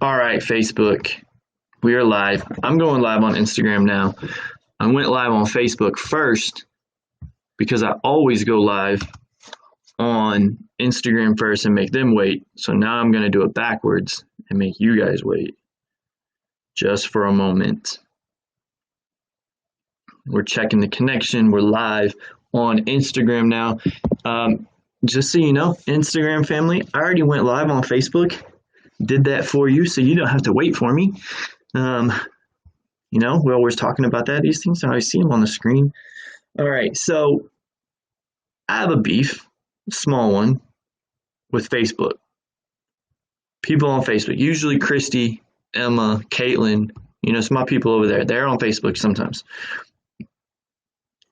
All right, Facebook. We are live. I'm going live on Instagram now. I went live on Facebook first because I always go live on Instagram first and make them wait. So now I'm going to do it backwards and make you guys wait just for a moment. We're checking the connection. We're live on Instagram now. Just so you know, Instagram family, I already went live on Facebook. Did that for you, so you don't have to wait for me. We're always talking about that. These things, I always see them on the screen. All right, so I have a beef, a small one, with Facebook. People on Facebook, usually Christy, Emma, Caitlin, some of my people over there. They're on Facebook sometimes.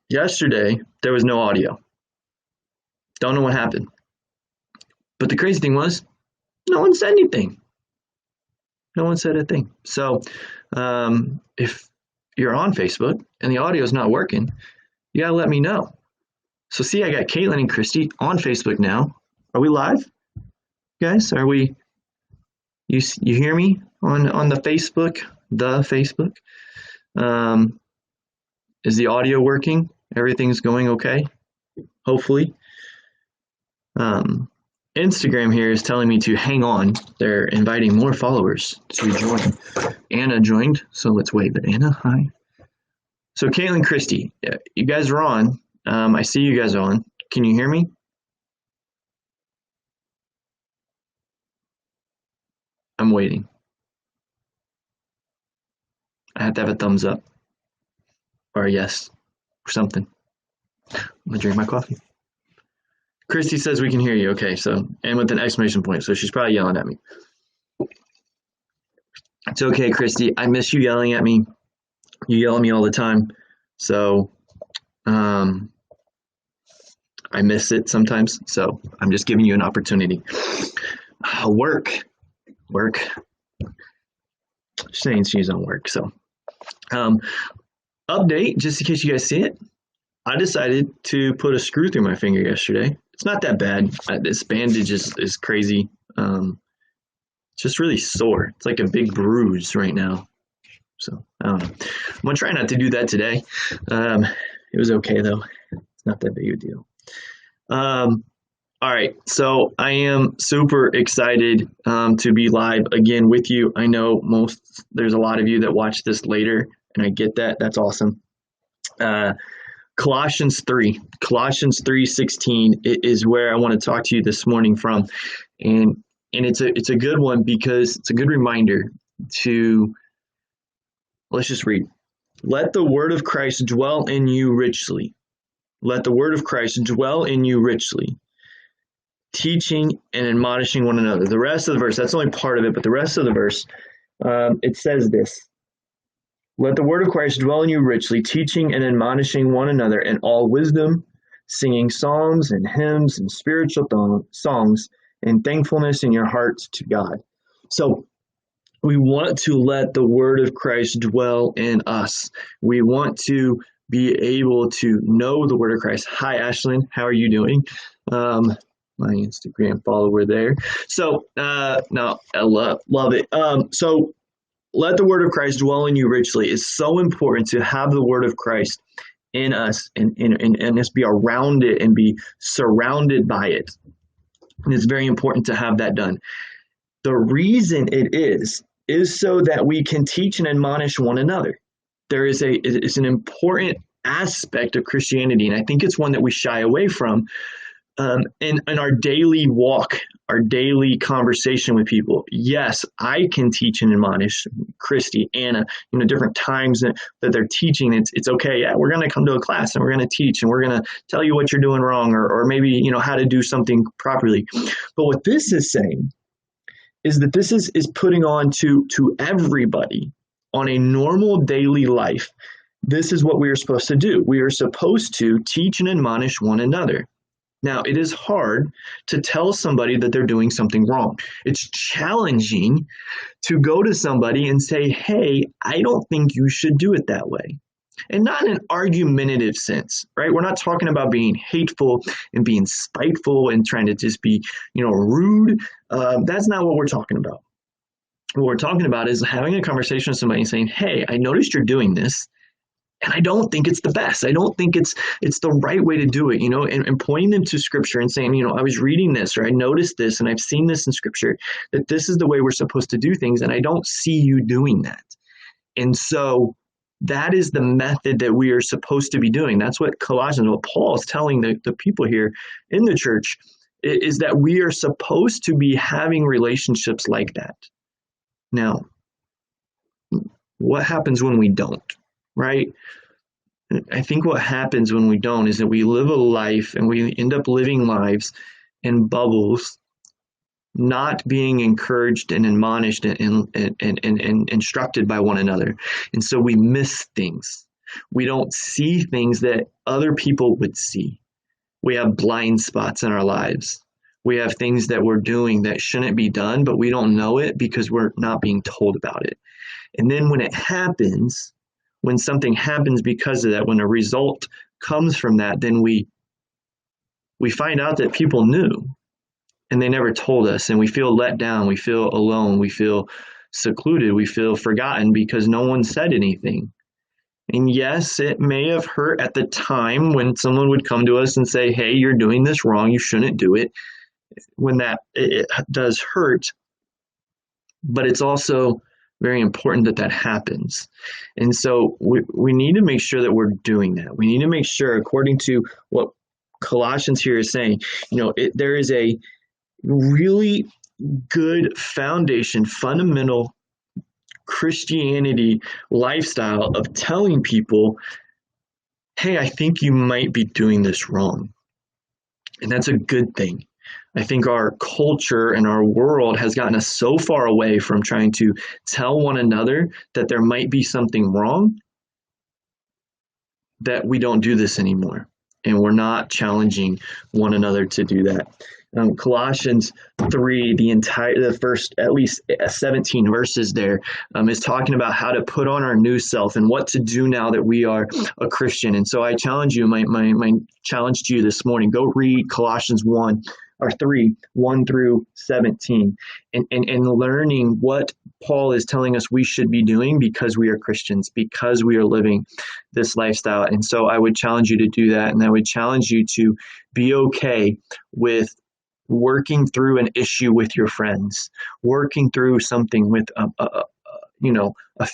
Yesterday, there was no audio. Don't know what happened. But the crazy thing was, no one said anything. No one said a thing. So if you're on Facebook and the audio is not working, you gotta let me know. So see, I got Caitlin and Christy on Facebook now. Are we live, guys? Are we? You hear me on the Facebook? The Facebook. Is the audio working? Everything's going okay? Hopefully. Instagram here is telling me to hang on. They're inviting more followers to join. Anna joined, so let's wave at Anna. Hi. So Caitlin, Christy, you guys are on. I see you guys on. Can you hear me? I'm waiting. I have to have a thumbs up or a yes or something. I'm gonna drink my coffee. Christy says we can hear you. Okay, so, and with an exclamation point, so she's probably yelling at me. It's okay, Christy. I miss you yelling at me. You yell at me all the time. So, I miss it sometimes. So, I'm just giving you an opportunity. Work. She's saying she's on work. So, update, just in case you guys see it. I decided to put a screw through my finger yesterday. It's not that bad. This bandage is crazy. It's just really sore. It's like a big bruise right now. So I don't know. I'm gonna try not to do that today. It was okay though. It's not that big of a deal. All right. So I am super excited to be live again with you. I know there's a lot of you that watch this later, and I get that. That's awesome. Colossians 3:16 is where I want to talk to you this morning from, and it's a good one because it's a good reminder to, let's just read. Let the word of Christ dwell in you richly. Let the word of Christ dwell in you richly, teaching and admonishing one another. The rest of the verse, that's only part of it, but the rest of the verse, it says this. Let the word of Christ dwell in you richly, teaching and admonishing one another in all wisdom, singing psalms and hymns and spiritual songs and thankfulness in your hearts to God. So we want to let the word of Christ dwell in us. We want to be able to know the word of Christ. Hi, Ashlyn. How are you doing? My Instagram follower there. So, no, I love it. So let the word of Christ dwell in you richly. It's so important to have the word of Christ in us and just be around it and be surrounded by it. And it's very important to have that done. The reason it is so that we can teach and admonish one another. It's an important aspect of Christianity, and I think it's one that we shy away from in our daily walk, our daily conversation with people. Yes, I can teach and admonish Christy, Anna, different times that they're teaching. It's okay. Yeah, we're going to come to a class and we're going to teach and we're going to tell you what you're doing wrong or maybe, how to do something properly. But what this is saying is that this is putting on to everybody on a normal daily life. This is what we are supposed to do. We are supposed to teach and admonish one another. Now, it is hard to tell somebody that they're doing something wrong. It's challenging to go to somebody and say, hey, I don't think you should do it that way. And not in an argumentative sense, right? We're not talking about being hateful and being spiteful and trying to just be, rude. That's not what we're talking about. what we're talking about is having a conversation with somebody and saying, hey, I noticed you're doing this. And I don't think it's the best. I don't think it's the right way to do it, and pointing them to scripture and saying, I was reading this, or I noticed this and I've seen this in scripture, that this is the way we're supposed to do things. And I don't see you doing that. And so that is the method that we are supposed to be doing. That's what what Paul is telling the people here in the church, is that we are supposed to be having relationships like that. Now, what happens when we don't, right? I think what happens when we don't is that we live a life and we end up living lives in bubbles, not being encouraged and admonished and instructed by one another. And so we miss things. We don't see things that other people would see. We have blind spots in our lives. We have things that we're doing that shouldn't be done, but we don't know it because we're not being told about it. And then when it happens, when something happens because of that, when a result comes from that, then we find out that people knew and they never told us, and we feel let down, we feel alone, we feel secluded, we feel forgotten because no one said anything. And yes, it may have hurt at the time when someone would come to us and say, hey, you're doing this wrong, you shouldn't do it. When it does hurt, but it's also very important that happens. And so we need to make sure that we're doing that. We need to make sure, according to what Colossians here is saying, there is a really good foundation, fundamental Christianity lifestyle of telling people, hey, I think you might be doing this wrong. And that's a good thing. I think our culture and our world has gotten us so far away from trying to tell one another that there might be something wrong that we don't do this anymore. And we're not challenging one another to do that. Colossians 3, the first at least 17 verses there, is talking about how to put on our new self and what to do now that we are a Christian. And so I challenge you, my challenge to you this morning, go read Colossians 3, 1 through 17, and learning what Paul is telling us we should be doing because we are Christians, because we are living this lifestyle. And so I would challenge you to do that. And I would challenge you to be okay with working through an issue with your friends, working through something with a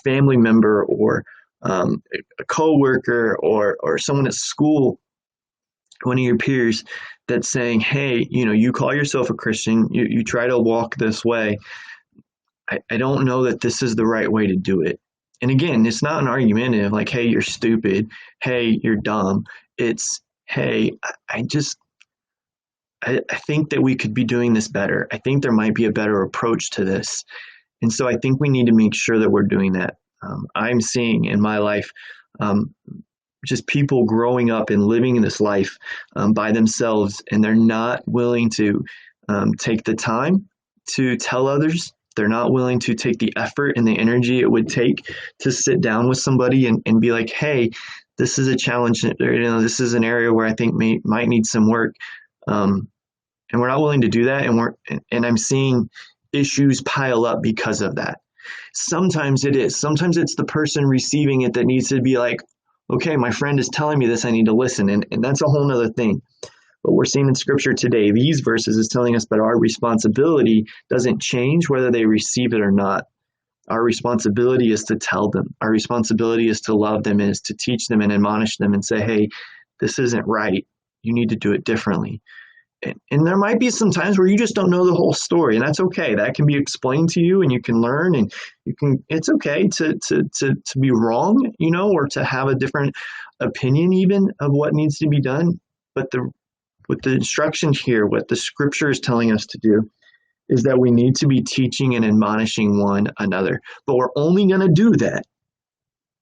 family member or a coworker or someone at school, one of your peers, that's saying, hey, you call yourself a Christian, you try to walk this way. I don't know that this is the right way to do it. And again, it's not an argumentative like, hey, you're stupid, hey, you're dumb. It's, hey, I think that we could be doing this better. I think there might be a better approach to this. And so I think we need to make sure that we're doing that. I'm seeing in my life just people growing up and living in this life by themselves, and they're not willing to take the time to tell others. They're not willing to take the effort and the energy it would take to sit down with somebody and be like, hey, this is a challenge. This is an area where I think might need some work. And we're not willing to do that. And I'm seeing issues pile up because of that. Sometimes it's the person receiving it that needs to be like, okay, my friend is telling me this, I need to listen. And that's a whole nother thing. But we're seeing in scripture today, these verses is telling us that our responsibility doesn't change whether they receive it or not. Our responsibility is to tell them. Our responsibility is to love them, and is to teach them and admonish them and say, hey, this isn't right. You need to do it differently. And there might be some times where you just don't know the whole story, and that's okay. That can be explained to you, and you can learn, and it's okay to be wrong, or to have a different opinion even of what needs to be done. But with the instruction here, what the scripture is telling us to do is that we need to be teaching and admonishing one another. But we're only going to do that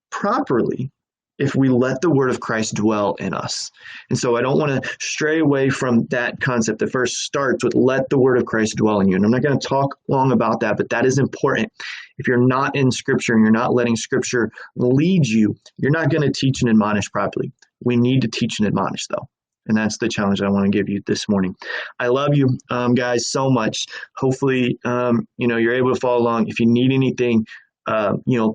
properly if we let the word of Christ dwell in us. And so I don't want to stray away from that concept that first starts with let the word of Christ dwell in you. And I'm not going to talk long about that, but that is important. If you're not in scripture and you're not letting scripture lead you, you're not going to teach and admonish properly. We need to teach and admonish though. And that's the challenge I want to give you this morning. I love you guys so much. Hopefully, you're able to follow along. If you need anything,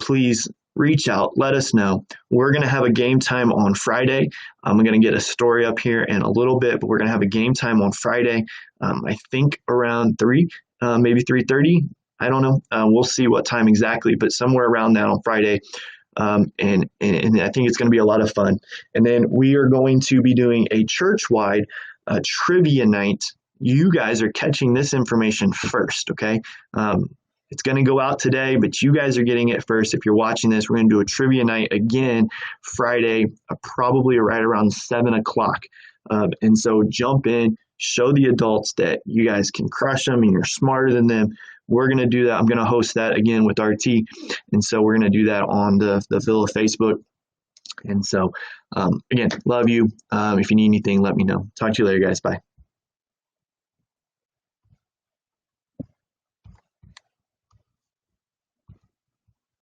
please reach out, let us know. We're going to have a game time on Friday. I'm going to get a story up here in a little bit, but we're going to have a game time on Friday. I think around 3, maybe 3:30. I don't know. We'll see what time exactly, but somewhere around that on Friday. And I think it's going to be a lot of fun. And then we are going to be doing a church-wide trivia night. You guys are catching this information first, okay? It's going to go out today, but you guys are getting it first. If you're watching this, we're going to do a trivia night again Friday, probably right around 7 o'clock. And so jump in, show the adults that you guys can crush them and you're smarter than them. We're going to do that. I'm going to host that again with RT. And so we're going to do that on the Villa Facebook. And so, again, love you. If you need anything, let me know. Talk to you later, guys. Bye.